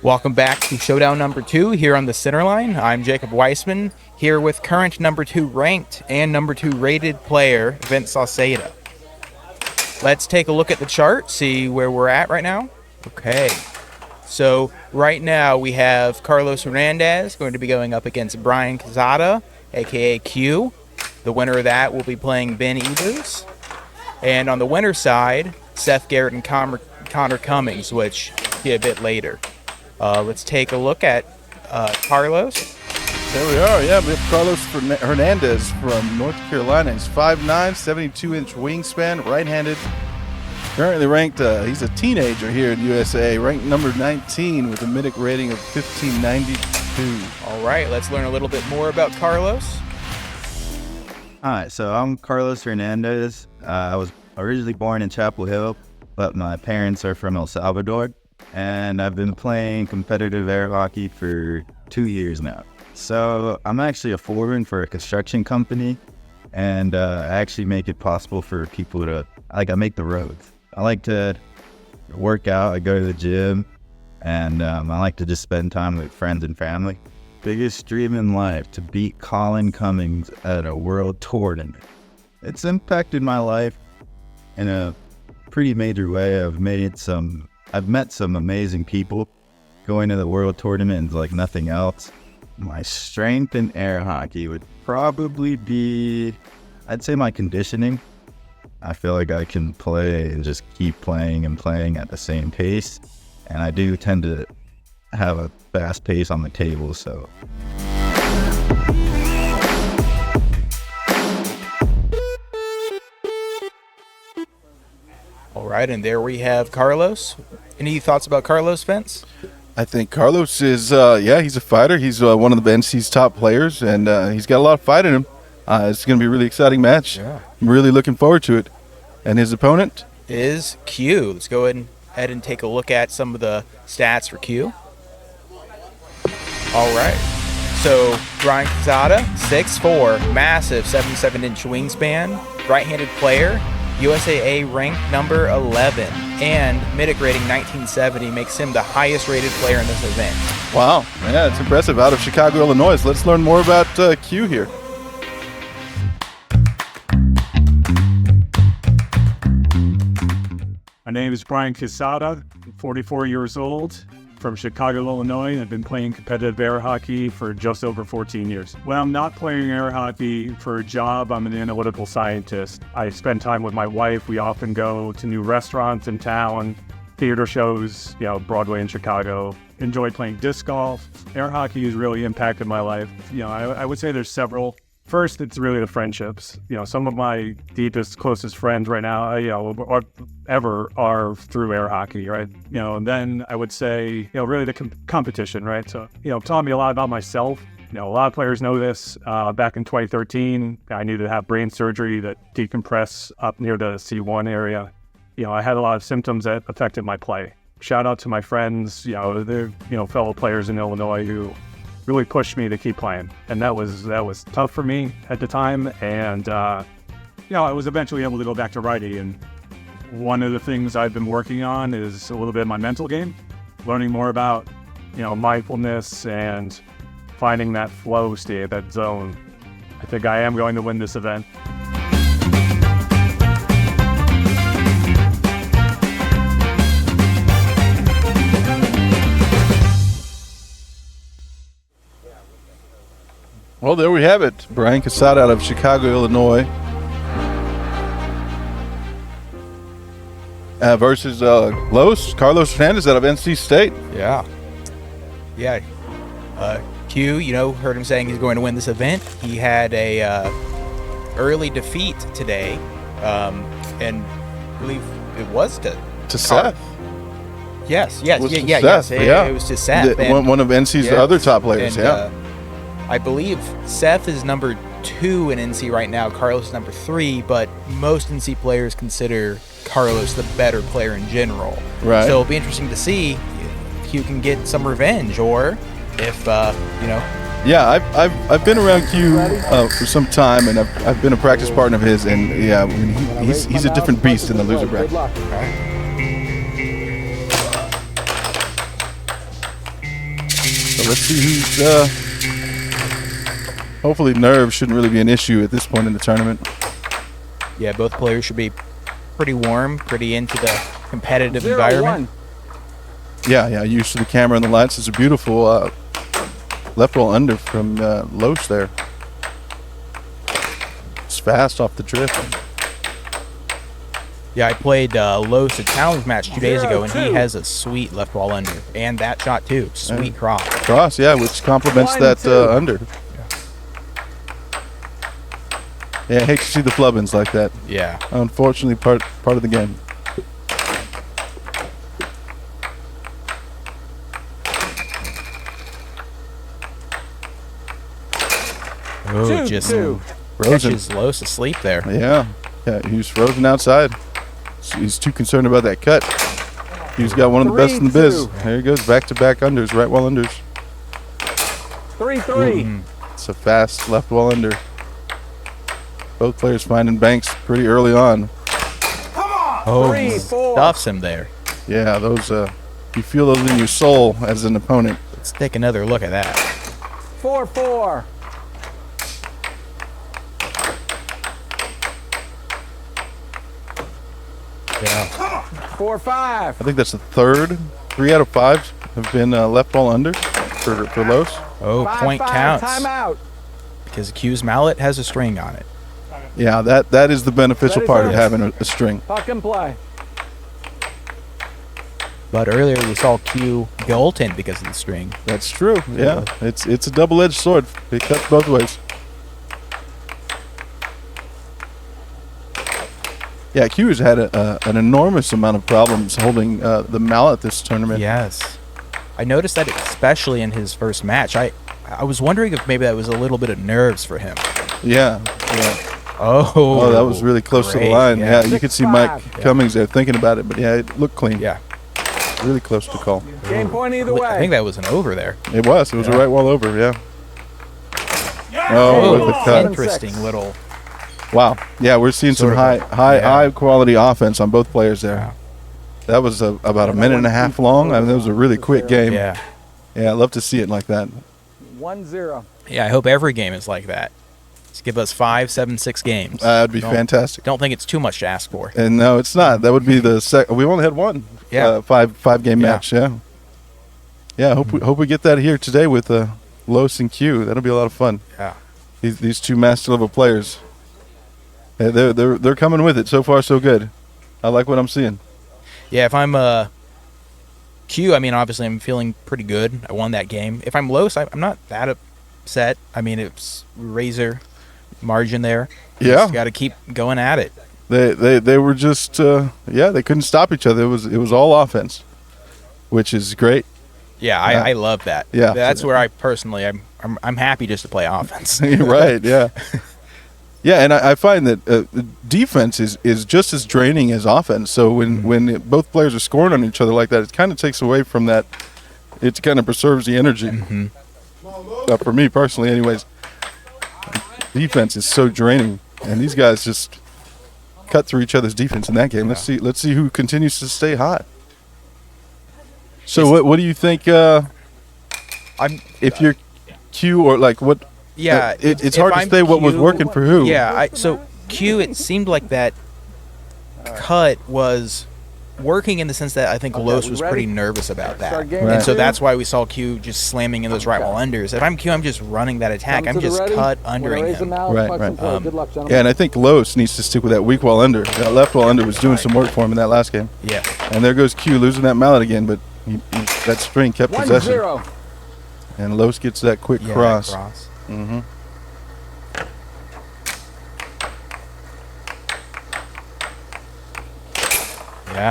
Welcome back to Showdown number 2 here on the Centerline. I'm Jacob Weissman, here with current number 2 ranked and number 2 rated player, Vince Sauceda. Let's take a look at the chart, see where we're at right now. Okay, so right now we have Carlos Hernandez going to be going up against Brian Quezada, aka Q. The winner of that will be playing Ben Evers. And on the winner's side, Seth Garrett and Connor Cummings, which will be a bit later. Let's take a look at Carlos. There we are, yeah. We have Carlos Hernandez from North Carolina. He's 5'9", 72-inch wingspan, right-handed. Currently ranked, he's a teenager here in USA, ranked number 19 with a MIDIC rating of 1592. All right, let's learn a little bit more about Carlos. All right, so I'm Carlos Hernandez. I was originally born in Chapel Hill, but my parents are from El Salvador. And I've been playing competitive air hockey for 2 years now. So I'm actually a foreman for a construction company, and I actually make it possible for people to, I make the roads. I like to work out, I go to the gym, and I like to just spend time with friends and family. Biggest dream in life, to beat Colin Cummings at a world tournament. It's impacted my life in a pretty major way. I've met some amazing people going to the world tournament like nothing else. My strength in air hockey would probably be, I'd say my conditioning. I feel like I can play and just keep playing and playing at the same pace. And I do tend to have a fast pace on the table, so. All right, and there we have Carlos. Any thoughts about Carlos, Vince? I think Carlos is, he's a fighter. He's one of the NC's top players, and he's got a lot of fight in him. It's going to be a really exciting match. Yeah. I'm really looking forward to it. And his opponent is Q. Let's go ahead and take a look at some of the stats for Q. All right. So Brian Quezada, 6'4", massive 77-inch wingspan, right-handed player, USAA ranked number 11, and MIDIC rating 1970 makes him the highest rated player in this event. Wow, yeah, it's impressive. Out of Chicago, Illinois. Let's learn more about Q here. My name is Brian Quezada, 44 years old, from Chicago, Illinois. I've been playing competitive air hockey for just over 14 years. When I'm not playing air hockey for a job, I'm an analytical scientist. I spend time with my wife. We often go to new restaurants in town, theater shows, Broadway in Chicago. Enjoy playing disc golf. Air hockey has really impacted my life. I would say there's several. First, it's really the friendships. Some of my deepest, closest friends right now, are through air hockey, right? And then I would say, really the competition, right? So, taught me a lot about myself. A lot of players know this. Back in 2013, I needed to have brain surgery that decompress up near the C1 area. I had a lot of symptoms that affected my play. Shout out to my friends, they're, fellow players in Illinois who really pushed me to keep playing, and that was tough for me at the time. And I was eventually able to go back to righty. And one of the things I've been working on is a little bit of my mental game, learning more about mindfulness and finding that flow state, that zone. I think I am going to win this event. Well, there we have it. Brian Quezada out of Chicago, Illinois, versus Carlos Hernandez out of NC State. Yeah. Q, heard him saying he's going to win this event. He had a early defeat today, and I believe it was to Seth. Yes. It was to Seth. One of NC's other top players, I believe Seth is number 2 in NC right now. Carlos is number 3, but most NC players consider Carlos the better player in general. Right. So it'll be interesting to see if Q can get some revenge, or if Yeah, I've been around Q for some time, and I've been a practice partner of his, and he's a different beast in the loser bracket. let's see who's. Hopefully, nerves shouldn't really be an issue at this point in the tournament. Yeah, both players should be pretty warm, pretty into the competitive environment. Yeah, used to the camera and the lights. It's a beautiful left wall under from Los there. It's fast off the drift. Yeah, I played Los a challenge match 2 days ago, and he has a sweet left wall under. And that shot, too. Sweet cross. Cross, yeah, which complements that under. Yeah, I hate to see the flubbins like that. Yeah. Unfortunately, part of the game. Oh, just catches Los asleep there. Yeah, he was frozen outside. He's too concerned about that cut. He's got one of the best in the biz. There he goes, back-to-back unders, right wall unders. 3-3. It's a fast left wall under. Both players finding banks pretty early on. Oh, he stuffs him there. Yeah, those you feel those in your soul as an opponent. Let's take another look at that. 4-4. Yeah. 4-5. I think that's the third. 3 out of 5 have been left wall under for Los. Oh, point 5-5. counts. Timeout. Because Q's mallet has a string on it. Yeah, that is the beneficial Ready part for of it. having a string. Puck and play. But earlier we saw Q goaltend because of the string. That's true. Yeah, it's a double-edged sword. It cuts both ways. Yeah, Q has had an enormous amount of problems holding the mallet this tournament. Yes. I noticed that especially in his first match. I was wondering if maybe that was a little bit of nerves for him. Yeah. Oh, that was really close to the great, line. yeah. Yeah, you could see Mike 6-5. Cummings there thinking about it, but yeah, it looked clean. Yeah. Really close to call. Game point either way. I think that was an over there. It was a right wall over, yeah. Oh, with the cut. interesting little. Wow. Yeah, we're seeing some Sort of high quality offense on both players there. Wow. That was about a minute and a half long. I mean, that was a really quick game. Yeah. Yeah, I'd love to see it like that. 1-0. Yeah, I hope every game is like that. Let's give us 5, 7, 6 games. That'd be fantastic. Don't think it's too much to ask for. And no, it's not. That would be the second. We only had one. Yeah. Five game Yeah. match. Yeah. Yeah. Hope we get that here today with Los and Q. That'll be a lot of fun. Yeah. These two master level players. Yeah, they're coming with it. So far, so good. I like what I'm seeing. Yeah, if I'm Q, I mean, obviously I'm feeling pretty good. I won that game. If I'm Los, I'm not that upset. I mean, it's razor margin there. Yeah. Got to keep going at it. They were just they couldn't stop each other. It was all offense, which is great. Yeah, I love that. Yeah. That's where I personally I'm happy just to play offense. You're right. Yeah. Yeah, and I find that defense is just as draining as offense. So when both players are scoring on each other like that, it kind of takes away from that. It kind of preserves the energy. For me personally, anyways, defense is so draining, and these guys just cut through each other's defense in that game. Let's see who continues to stay hot. So what do you think? If you're Q or like what? Yeah, it's hard to say what was working for who. Yeah, so Q, it seemed like that cut was working in the sense that I think Los was pretty nervous about that. Start game And so two. that's why we saw Q just slamming in those right wall unders. If I'm Q, I'm just running that attack. Come I'm to the just ready. cut Wanna undering raise them him. now? Right, Puck and right. play. Good luck, gentlemen. Yeah, and I think Los needs to stick with that weak wall under. That left wall under was doing some work for him in that last game. Yeah. And there goes Q losing that mallet again, but that string kept possession. 1-0. And Los gets that quick Yeah, cross. cross. Yeah,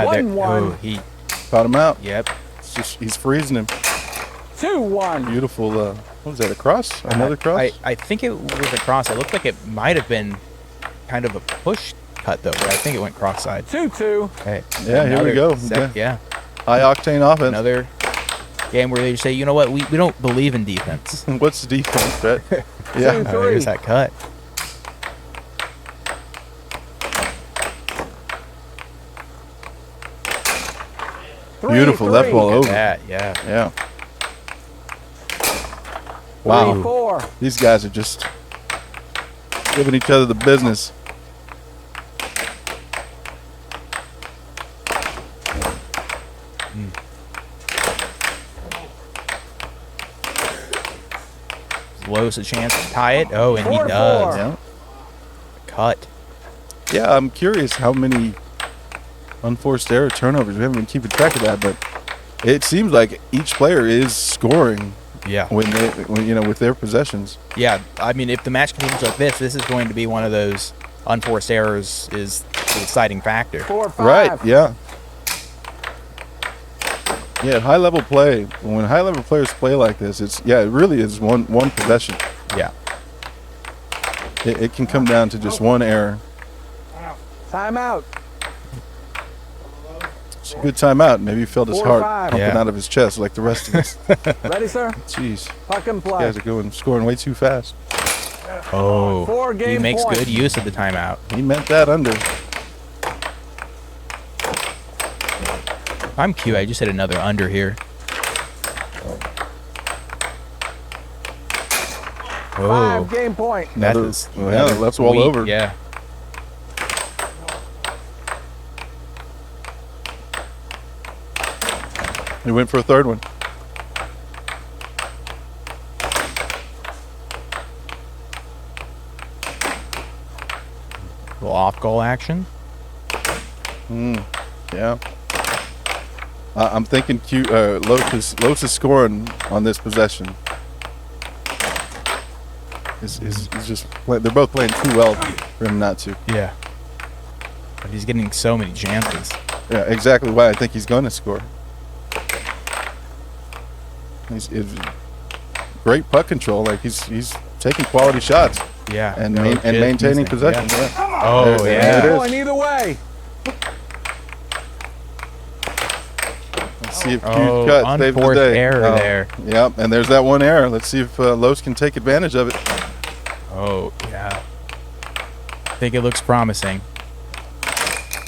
there, 1-1. oh, he, Caught him out. yep. He's freezing him. 2-1. Beautiful. What was that, a cross? Another cross? I think it was a cross. It looked like it might have been kind of a push cut, though, but I think it went cross-side. 2-2. Okay. Yeah, here we go. Yeah. High octane offense. Another game where they just say, you know what, we don't believe in defense. What's the defense, right? Yeah. Two. There's that cut. Beautiful left wall Look over. at that, yeah. Yeah. Wow. 3-4. These guys are just giving each other the business. Lowe's a chance to tie it. Oh, and he 4-4. does. Yeah. Cut. Yeah, I'm curious how many unforced error turnovers. We haven't been keeping track of that, but it seems like each player is scoring Yeah. when with their possessions. Yeah. I mean, if the match continues like this is going to be one of those unforced errors is the exciting factor. 4-5. Right, yeah. Yeah, high level play. When high level players play like this, it really is one possession. Yeah. It can come down to just one error. Timeout. It's a good timeout. Maybe he felt his 4-5. heart pumping Yeah. out of his chest like the rest of us. Ready, sir? Jeez, Puck and you play. guys are scoring way too fast. Oh. 4 He game makes point. good use of the timeout. He meant that under. I'm cute. I just hit another under here. Oh. 5 game point. That Another- is well, yeah, that's all sweet, over. Yeah. He went for a third one. Little off goal action. Yeah. I'm thinking Los is scoring on this possession. He's just they're both playing too well for him not to. Yeah. But he's getting so many chances. Yeah, exactly why I think he's going to score. He's great puck control. Like he's taking quality shots Yeah. and no, and just maintaining missing, possession. yeah. Yeah. Oh, There yeah. it is. Going either way. Let's see if Q Oh, cuts. Saves the unforced day. error Oh, there. Yep, and there's that one error. Let's see if Los can take advantage of it. Oh, yeah. I think it looks promising.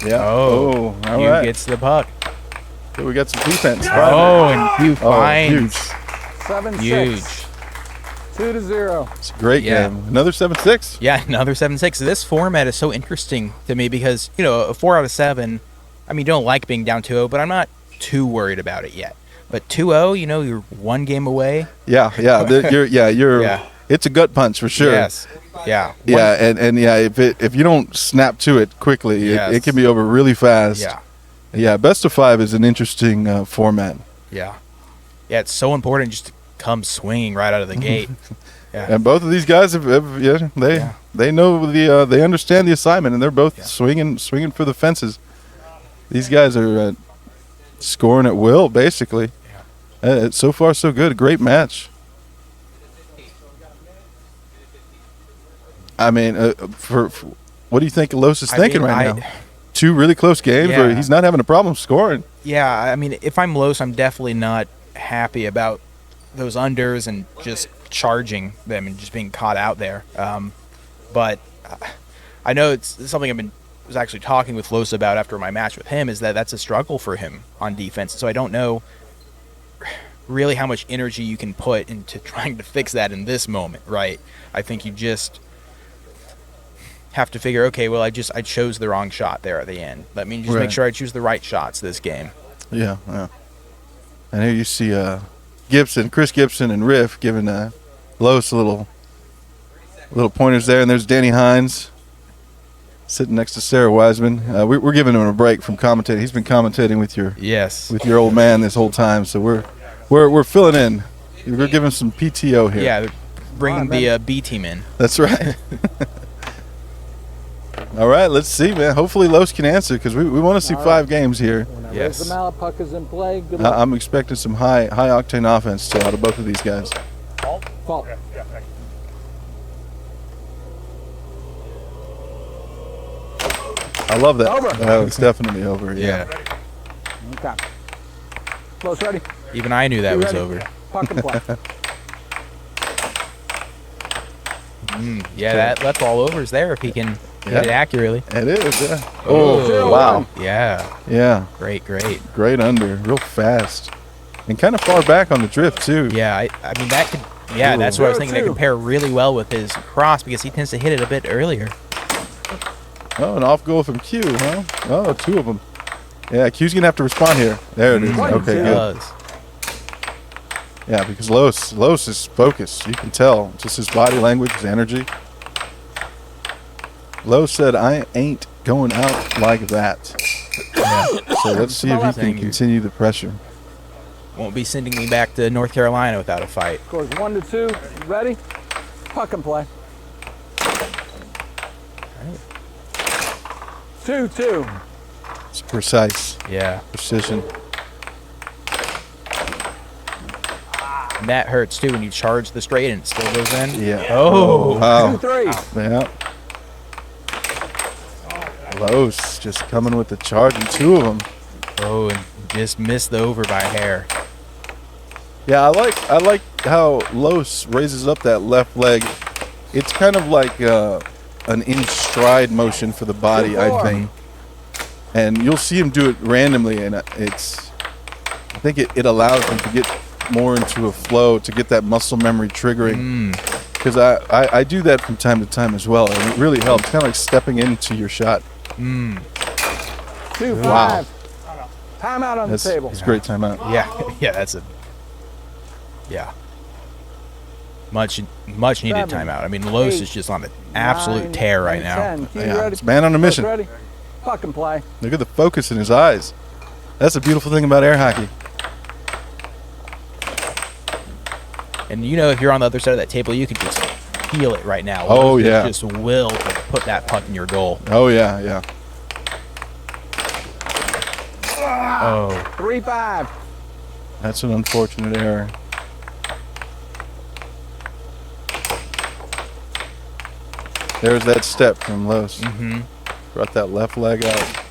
Yeah. Oh, all Hugh right. gets the puck. Okay, we got some defense. Oh, and Hugh Oh, finds. 7-6. Huge. 2-0. It's a great Yeah. game. Another 7-6. Yeah, another 7-6. This format is so interesting to me because, a 4 out of 7, I mean, you don't like being down 2-0, but I'm not too worried about it yet. But 2-0, you're one game away. Yeah. You're Yeah. It's a gut punch for sure. Yes. Yeah. Yeah, and yeah, if you don't snap to it quickly, Yes. it can be over really fast. Yeah. Yeah, best of 5 is an interesting format. Yeah. Yeah, it's so important just to come swinging right out of the gate. Yeah. And both of these guys they know they understand the assignment, and they're both Yeah. swinging for the fences. These guys are scoring at will, basically. So far, so good. Great match. I mean, for what do you think Los is thinking right now? 2 really close games where Yeah. he's not having a problem scoring. Yeah, I mean, if I'm Los, I'm definitely not happy about those unders and just charging them and just being caught out there. But I know it's something was actually talking with Los about after my match with him is that's a struggle for him on defense. So I don't know really how much energy you can put into trying to fix that in this moment, right? I think you just have to figure, okay, well, I chose the wrong shot there at the end. Let me just Right. make sure I choose the right shots this game. Yeah. And here you see Chris Gibson, and Riff giving Los little pointers there. And there's Danny Hines sitting next to Sarah Weissman. We're giving him a break from commentating. He's been commentating with your old man this whole time, so we're filling in. We're giving some PTO here. Yeah, they're bringing the B team in. That's right. All right, let's see, man. Hopefully Los can answer because we want to see 5 games here. When I Yes. raise the mallet, puck is in play. Good luck. I'm expecting some high octane offense still out of both of these guys. Fault. I love that. Over. Oh, it's definitely over. Yeah. Okay. Close, ready? Even I knew that You was ready? over. Puck and play. Yeah, that's all overs there if he can hit it accurately. It is. Yeah. Oh, Oh, wow. Yeah, Yeah. great. Great under. Real fast. And kind of far back on the drift too. Yeah, I mean that Yeah, that's what I was thinking. They 0-2. compare really well with his cross because he tends to hit it a bit earlier. Oh, an off goal from Q, huh? Oh, 2 of them. Yeah, Q's going to have to respond here. There it is. Mm, Okay, he good. Does. Yeah, because Los is focused. You can tell. Just his body language, his energy. Los said, I ain't going out like that. So let's see if he can continue the pressure. Won't be sending me back to North Carolina without a fight. Scores 1-2. Ready? Puck and play. 2-2. It's precise. Yeah. Precision. And that hurts too when you charge the straight and it still goes in. Yeah. Oh. Wow. 2-3. Yeah. Los just coming with the charge and 2 of them. Oh, and just missed the over by a hair. Yeah, I like how Los raises up that left leg. It's kind of like an in stride motion for the body, I think. And you'll see him do it randomly, and I think it allows him to get more into a flow, to get that muscle memory triggering. Because I do that from time to time as well, and it really helps. Kind of like stepping into your shot. 2-5. Wow. Timeout on the table. It's a great timeout. Yeah. Yeah, that's a. Yeah. Much needed 7, timeout. I mean, Los 8, is just on an absolute 9, tear right and now. 10. Q, Yeah, ready? it's man on a mission. Ready? Puck and play. Look at the focus in his eyes. That's the beautiful thing about air hockey. And you know, if you're on the other side of that table, you can just feel it right now. Oh, Los yeah. Just will to put that puck in your goal. Oh, yeah, yeah. Oh. 3-5. That's an unfortunate error. There's that step from Los. Brought that left leg out.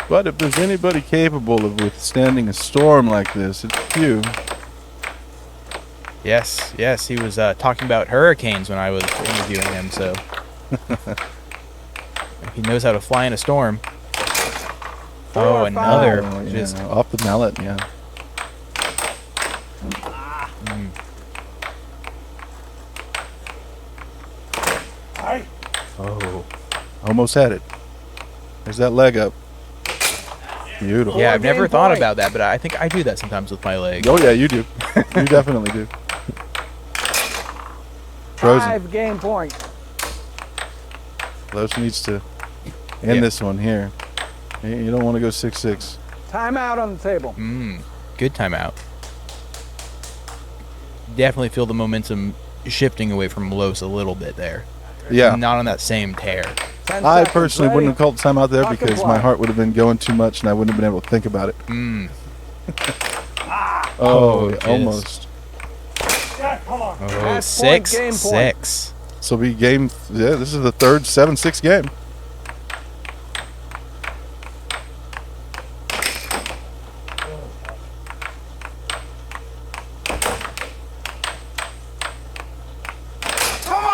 But if there's anybody capable of withstanding a storm like this, it's Q. Yes, he was talking about hurricanes when I was interviewing him, so he knows how to fly in a storm. Oh, another. Oh, yeah, Just off the mallet, yeah. oh. Almost had it. There's that leg up. Beautiful. Yeah, I've never thought point. about that, but I think I do that sometimes with my leg. Oh, yeah, you do. You definitely do. Frozen. 5-game point. Los needs to end Yeah. this one here. You don't want to go 6-6. Timeout on the table. Good timeout. Definitely feel the momentum shifting away from Los a little bit there. Yeah. Not on that same tear. 10 I seconds. personally Ready? wouldn't have called timeout there Puck and because play. my heart would have been going too much and I wouldn't have been able to think about it. Oh, Yeah, it almost. Oh, Match point, game point. 6-6. So be game. Yeah, this is the third 7-6 game.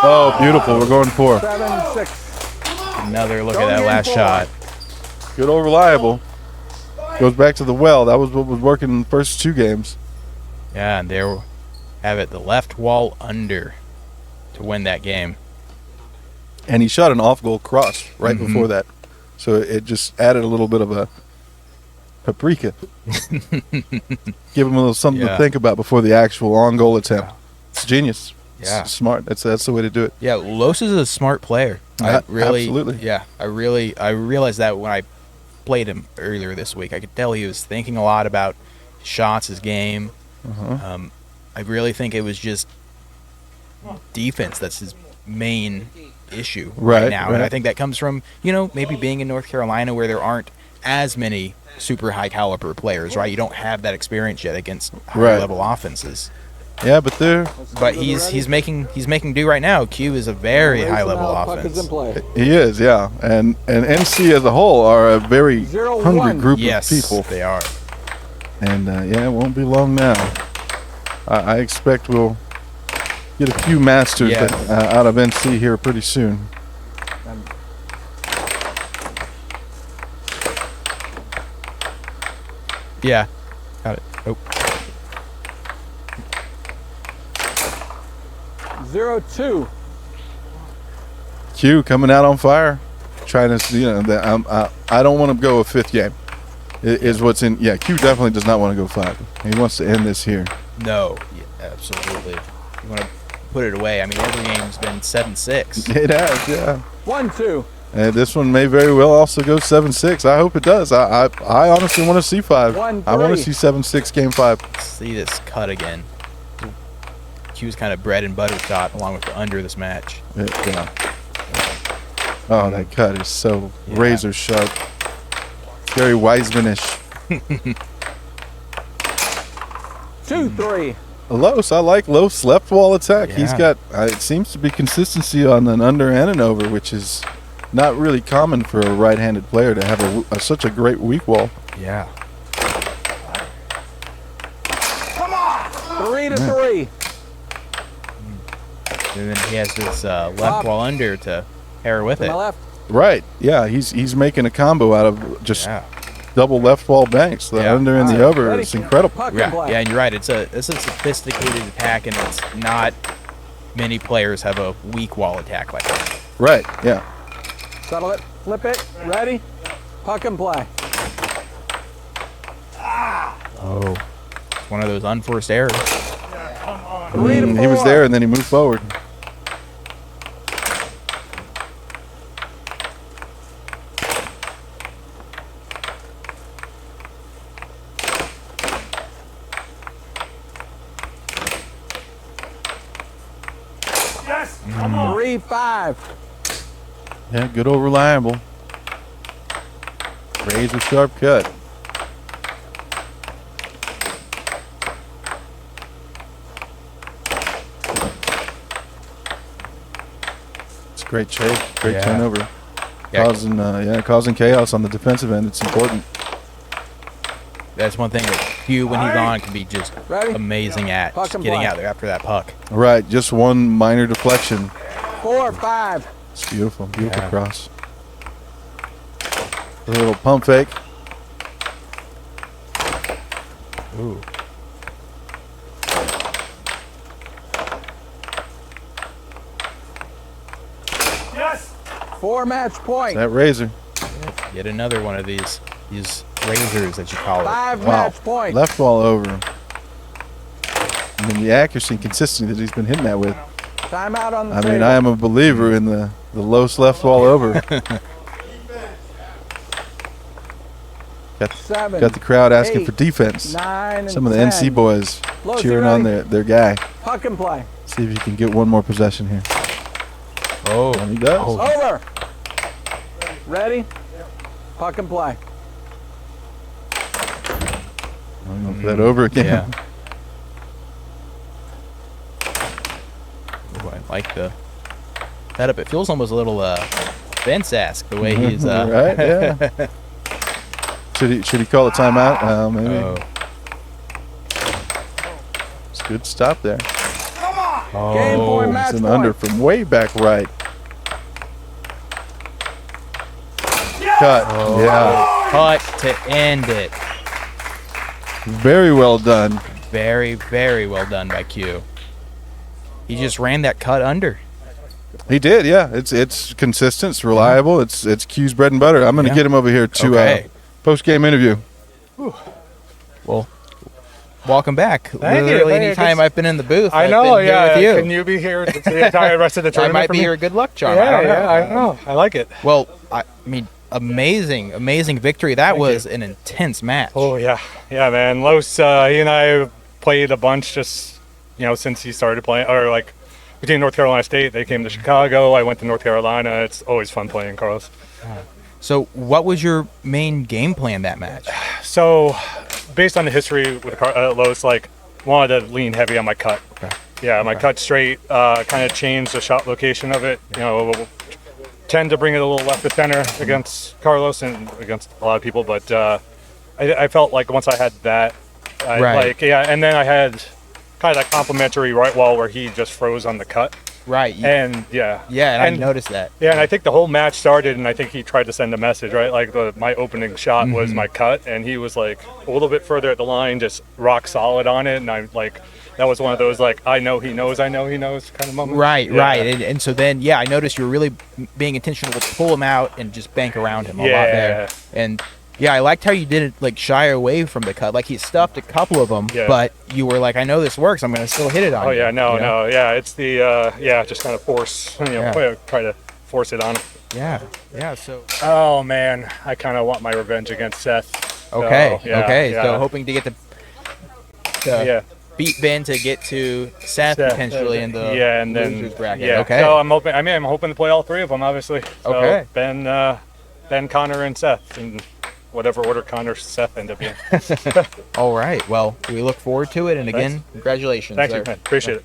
Oh, beautiful. We're going 4. 7-6. Another look at Going that in last for shot. Good old reliable. Goes back to the well. That was what was working in the first 2 games. Yeah, and there have it, the left wall under to win that game. And he shot an off-goal cross right before that. So it just added a little bit of a paprika. Give him a little something to Yeah. think about before the actual on-goal attempt. It's genius. Yeah. It's smart. That's the way to do it. Yeah, Los is a smart player. Yeah, I really, absolutely. Yeah, I realized that when I played him earlier this week. I could tell he was thinking a lot about shots, his game. I really think it was just defense that's his main issue right now. And I right. think that comes from, maybe being in North Carolina where there aren't as many super high caliber players, right? You don't have that experience yet against high level offenses. Yeah, but But he's making do right now. Q is a very high level offense. he is, yeah. And NC as a whole are a very 0-1. hungry group Yes, of people. they are. And yeah, it won't be long now. I expect we'll get a few masters Yeah. out of NC here pretty soon. Yeah, Got it. Oh. 0-2. Q coming out on fire, trying to, I don't want to go a fifth game. Is what's in. Yeah, Q definitely does not want to go 5. He wants to end this here. No, yeah, absolutely. You want to put it away. I mean, every game's been 7-6. It has, yeah. 1-2. And this one may very well also go 7-6. I hope it does. I honestly want to see 5. 1-3. I want to see 7-6 game 5. See this cut again. Q's kind of bread and butter shot along with the under this match. Yeah. Oh, that cut is so razor sharp. Very Weissman-ish. 2-3. Los, I like Los left wall attack. Yeah. He's got, it seems to be consistency on an under and an over, which is not really common for a right-handed player to have such a great weak wall. Yeah. 3-3. And then he has this left wall under to pair with To it. my left. Right. Yeah, he's making a combo out of just Yeah. double left wall banks. The Yeah. under and the All right, over. ready? It's incredible. Puck and Yeah, play. yeah, and you're right. It's a sophisticated attack, and it's not many players have a weak wall attack like that. Right. Yeah. Settle it. Flip it. Ready? Puck and play. Oh, it's one of those unforced errors. 3-4. He was there and then he moved forward. Yes. 3-5. Yeah, good old reliable. Razor sharp cut. It's a great chase, great Yeah. turnover. Yeah. Causing chaos on the defensive end. It's important. That's one thing that Q, when he's on, can be just Ready? amazing at Puck just and getting play. out there after that puck. Right, just one minor deflection. 4-5. It's beautiful, beautiful Yeah. cross. A little pump fake. Ooh. Yes. 4 match point. That razor. Yet another one of these razors that you call it. 5 Wow. match point. Left wall over. And then the accuracy and consistency that he's been hitting that with. Timeout on the I table. mean, I am a believer in the Los left wall over. Seven, Got the crowd asking 8, for defense. 9, and Some of the 10. NC boys Los, cheering you on ready? their guy. Puck and play. See if he can get one more possession here. Oh, And he does. Oh. Over. Ready? Puck and play. I'm going for that over again. yeah. Ooh, I like the setup. It feels almost a little Vince-esque the way he's. Right? Yeah. Should he call a timeout? Maybe. Oh. It's a good stop there. Oh. Game point, match It's an point. under from way back right. Cut. Oh. Yeah. Cut to end it. Very well done. Very, very well done by Q. He just ran that cut under. He did, yeah. It's consistent, it's reliable, it's Q's bread and butter. I'm going to Yeah. get him over here to Okay. post-game interview. Well, welcome back. Thank you, Literally, thank you. anytime I've been in the booth, I I've know, been here yeah. with you. Can you be here the entire rest of the I tournament? might for be me? your good luck charm. I Yeah, don't know. yeah, I don't know. I like it. Well, I mean, amazing victory. That was an intense match. Oh yeah, yeah, man. Los, he and I played a bunch just since he started playing, or like between North Carolina State. They came to Chicago. I went to North Carolina. It's always fun playing Carlos. So, what was your main game plan that match? So, based on the history with Los, like wanted to lean heavy on my cut. Okay. Yeah, my cut straight, kind of changed the shot location of it. Tend to bring it a little left to center against Carlos and against a lot of people, but I felt like once I had that, Right. and then I had kind of that complimentary right wall where he just froze on the cut. Right. And Yeah, and I noticed that. Yeah, and I think the whole match started, and I think he tried to send a message, right? Like my opening shot was my cut, and he was like a little bit further at the line, just rock solid on it, and I'm like, that was one of those like I know he knows kind of moments. Right, Yeah. right. And so then, I noticed you were really being intentional to pull him out and just bank around him a lot there. And yeah, I liked how you didn't like shy away from the cut. Like he stuffed a couple of them, but you were like, I know this works. I'm going to still hit it on you. No. Yeah, it's the just kind of force, try to force it on him. Yeah. So Oh man, I kind of want my revenge against Seth. okay. So, So hoping to get to beat Ben to get to Seth potentially in the and then losers bracket. Yeah. Okay. So I'm hoping to play all three of them, obviously. So Okay. Ben, Connor, and Seth, in whatever order Connor, Seth end up in. All right. Well, we look forward to it. And again, congratulations. Thank sir. you, man. Appreciate it.